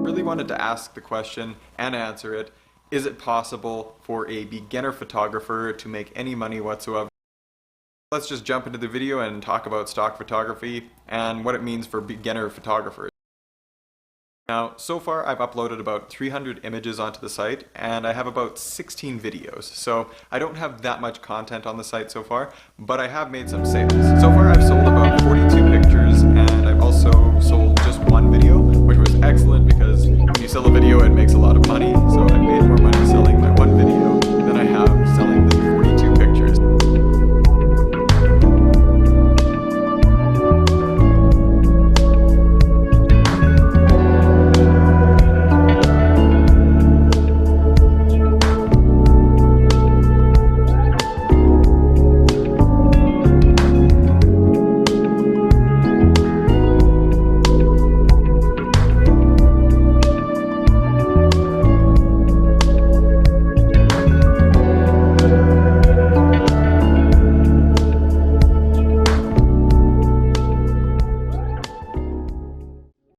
Really wanted to ask the question and answer it. Is it possible for a beginner photographer to make any money whatsoever? Let's just jump into the video and talk about stock photography and what it means for beginner photographers. Now, so far I've uploaded about 300 images onto the site and I have about 16 videos. So I don't have that much content on the site so far, but I have made some sales. So far I've sold about 42 pictures and I've also sold just one video, which was excellent because when you sell a video